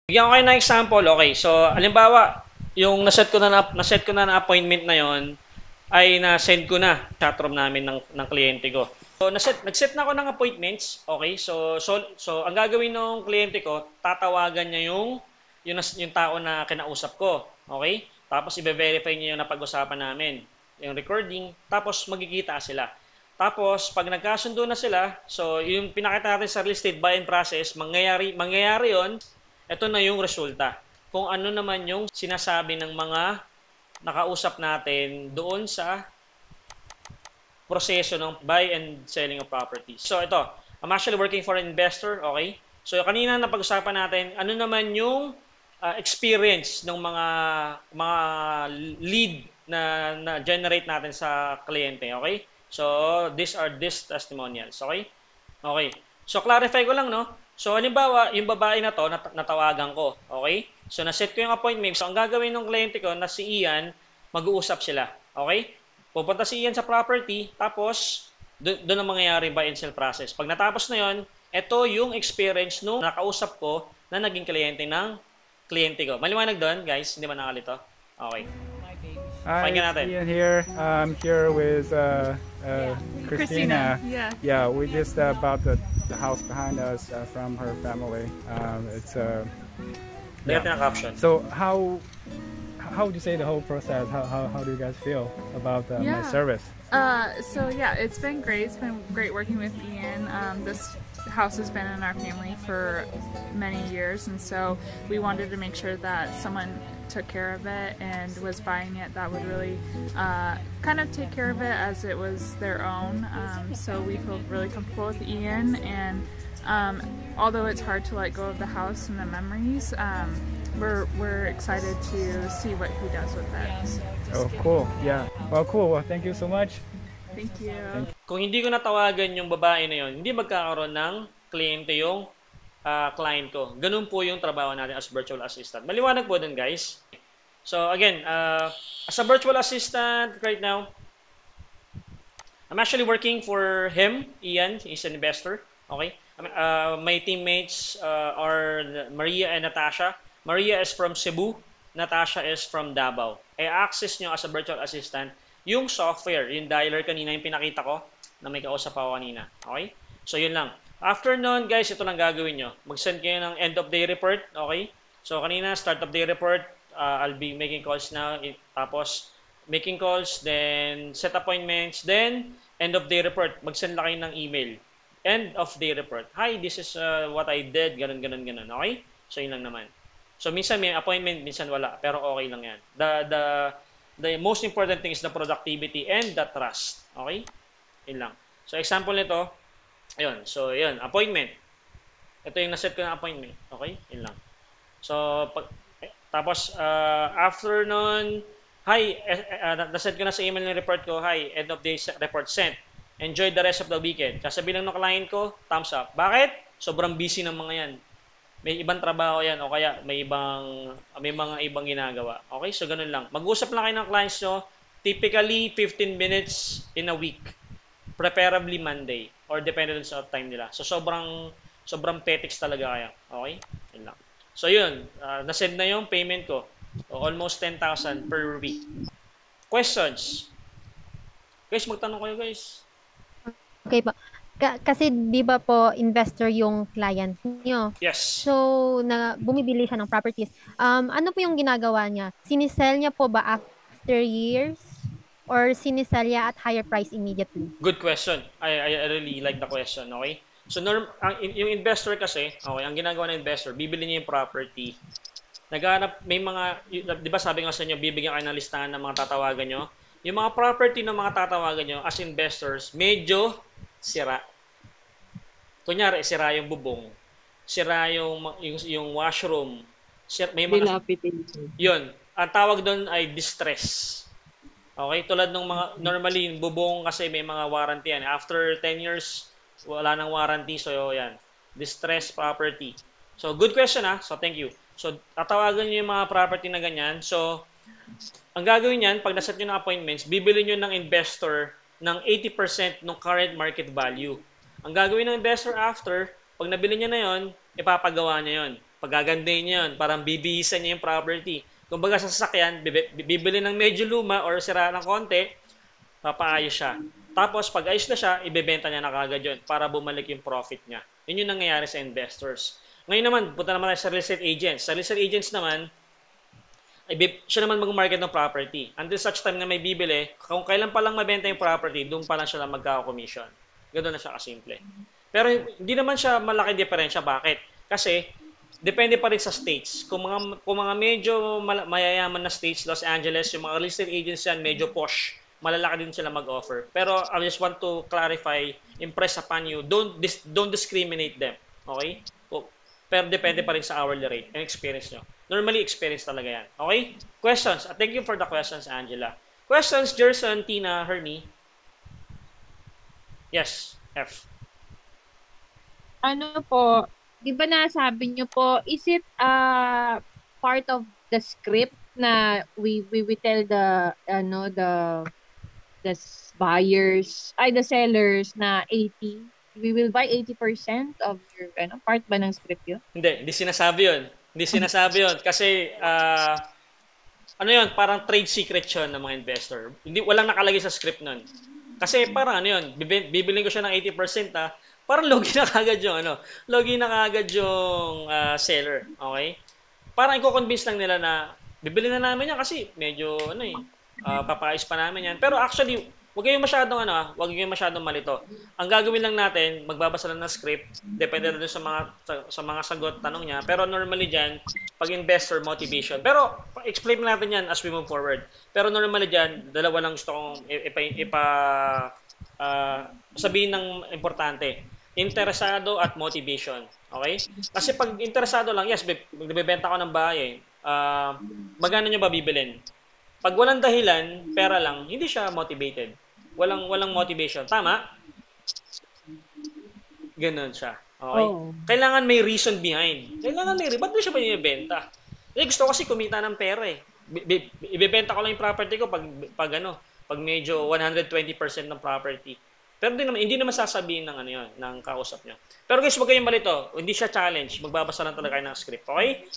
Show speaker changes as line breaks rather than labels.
Bigyan ko kayo ng example, okay. So, halimbawa, yung naset ko na appointment na yon ay na-send ko na chatroom namin ng kliyente ko. So, nag-set na ako ng appointments, okay. So ang gagawin ng kliyente ko, tatawagan niya yung tao na kinausap ko, okay. Tapos i-verify niya yung napag-usapan namin, yung recording, tapos magkikita sila. Tapos, pag nagkasundo na sila, so yung pinakita natin sa real estate buying process, mangyayari yon. Ito na yung resulta. Kung ano naman yung sinasabi ng mga nakausap natin doon sa proseso ng buy and selling of properties. So ito, I'm actually working for an investor, okay? So kanina napag-usapan natin, ano naman yung experience ng mga lead na generate natin sa kliyente, okay? So these testimonials, okay? Okay. So, clarify ko lang, no? So, halimbawa, yung babae na to, natawagan ko. Okay? So, naset ko yung appointment. So, ang gagawin ng kliyente ko na si Ian, mag-uusap sila. Okay? Pupunta si Ian sa property, tapos, doon ang mangyayari buy and sell process. Pag natapos na yon, ito yung experience nung nakausap ko na naging kliyente ko. Maliwanag doon, guys? Hindi ba nakalito? Okay.
Hi,
Pakinggan natin.
Ian here. I'm here with Christina. Yeah, we just bought the house behind us from her family. It's
Lagyan natin ang caption.
So how would you say the whole process? How do you guys feel about my service?
So yeah, it's been great. It's been great working with Ian. This house has been in our family for many years, and so we wanted to make sure that someone took care of it and was buying it that would really kind of take care of it as it was their own. So we feel really comfortable with Ian, and although it's hard to let go of the house and the memories, we're excited to see what he does with it.
Oh, cool. Yeah. Well, cool. Well, thank you so much.
Thank you.
Kung hindi ko natawagan yung babae na yon, hindi magkakaroon ng kliyente yung client ko. Ganun po yung trabaho natin as virtual assistant. Maliwanag po dun, guys. So, again, as a virtual assistant right now, I'm actually working for him, Ian. He's an investor. Okay? My teammates are Maria and Natasha. Maria is from Cebu. Natasha is from Davao. I-access nyo as a virtual assistant yung software, yung dialer kanina, yung pinakita ko na may kausap ako kanina. Okay? So, yun lang. After nun, guys, ito lang gagawin nyo. Mag-send kayo ng end of day report. Okay? So, kanina, start of day report. I'll be making calls now. Tapos, making calls, then set appointments, then end of day report. Mag-send lang kayo ng email. End of day report. Hi, this is what I did. Ganun. Okay? So, yun lang naman. So, minsan may appointment, minsan wala. Pero okay lang yan. The most important thing is the productivity and the trust. Okay? Yun lang. So, example nito, ayun. So, yun. Appointment. Ito yung naset ko na appointment. Okay? Yun lang. So, tapos, after nun, hi, naset ko na sa email ng report ko, hi, end of day report sent. Enjoy the rest of the weekend. Sasabihin lang ng client ko, thumbs up. Bakit? Sobrang busy ng mga yan. May ibang trabaho yan o kaya may mga ibang ginagawa. Okay? So, ganun lang. Mag-usap lang kayo ng clients nyo, typically 15 minutes in a week. Preferably Monday or dependent sa time nila. So, sobrang petics talaga kaya. Okay? Yun lang. So, yun. Nasend na yung payment ko. So, almost 10,000 per week. Questions? Guys, magtanong kayo, guys.
Okay po. Kasi di ba po investor yung client niyo?
Yes.
So, bumibili siya ng properties. Ano po yung ginagawa niya? Sinisell niya po ba after years? Or sinisell niya at higher price immediately?
Good question. I really like the question, okay? So, yung investor kasi, okay, ang ginagawa ng investor, bibili niya yung property. Naghahanap, may mga, di ba sabi nga sa inyo, bibigyan kayo ng listahan ng mga tatawagan nyo. Yung mga property ng mga tatawagan nyo as investors, medyo sira. Kunyari, sira yung bubong, sira yung washroom, may mga, yun, ang tawag doon ay distress. Okay, tulad ng mga, normally, yung bubong kasi may mga warranty yan. After 10 years, wala nang warranty, so yan, distress property. So, good question so thank you. So, tatawagan nyo yung mga property na ganyan. So, ang gagawin yan, pag naset nyo ng appointments, bibili nyo ng investor ng 80% ng current market value. Ang gagawin ng investor after, pag nabili niya na yon, ipapagawa niya yon. Pagagandahin niya yun. Parang bibihisan niya yung property. Kumbaga sa sasakyan, bibili ng medyo luma or sira ng konti, papaayos siya. Tapos, pag ayos na siya, ibebenta niya na kagad yun para bumalik yung profit niya. Yun yung nangyayari sa investors. Ngayon naman, punta naman tayo sa real estate agents. Sa real estate agents naman, siya naman mag-market ng property. Until such time na may bibili, kung kailan pa lang mabenta yung property, doon pa lang siya lang magkaka-commission. Ganoon na siya kasimple. Pero hindi naman siya malaking diferensya. Bakit? Kasi, depende pa rin sa states. Kung mga medyo mayayaman na states, Los Angeles, yung mga real estate agents yan, medyo posh, malalaki din sila mag-offer. Pero I just want to clarify, impress upon you, don't discriminate them. Okay? Pero depende pa rin sa hourly rate and experience nyo. Normally, experience talaga yan. Okay? Questions? Thank you for the questions, Angela. Questions, Jerson, Tina, Hermie? Yes, F.
Ano po, di ba nasabi nyo po, is it part of the script na we tell the buyers, the sellers na 80, we will buy 80% of your part ba ng script yun?
Hindi sinasabi yun. Hindi sinasabi yun. Kasi, ano yun, parang trade secret yun ng mga investor. Walang nakalagay sa script nun. Kasi parang ano yun, bibiling ko siya ng 80%, parang logi na kagad yung, seller. Okay? Parang i-convince lang nila na, bibili na namin yan kasi medyo, papayos pa namin yan. Pero actually, huwag kayong masyadong malito. Ang gagawin lang natin, magbabasa lang ng script, depende na sa mga sagot, tanong niya. Pero normally dyan, pag investor, motivation. Pero, explain natin yan as we move forward. Pero normally dyan, dalawa lang gusto kong sabihin ng importante. Interesado at motivation. Okay? Kasi pag interesado lang, yes, nagbebenta ko ng bahay. Magkano nyo ba bibilin? Pag walang dahilan, pera lang, hindi siya motivated. Walang motivation. Tama? Ganun siya. Okay? Oh. Kailangan may reason behind. Ba't mo siya ba ibebenta? Gusto ko kasi kumita ng pera eh. Ibebenta ko lang yung property ko pag medyo 120% ng property. Pero hindi naman sasabihin ng kausap niyo. Pero guys, wag kayong malito. Hindi siya challenge. Magbabasa lang talaga kayo ng script. Okay?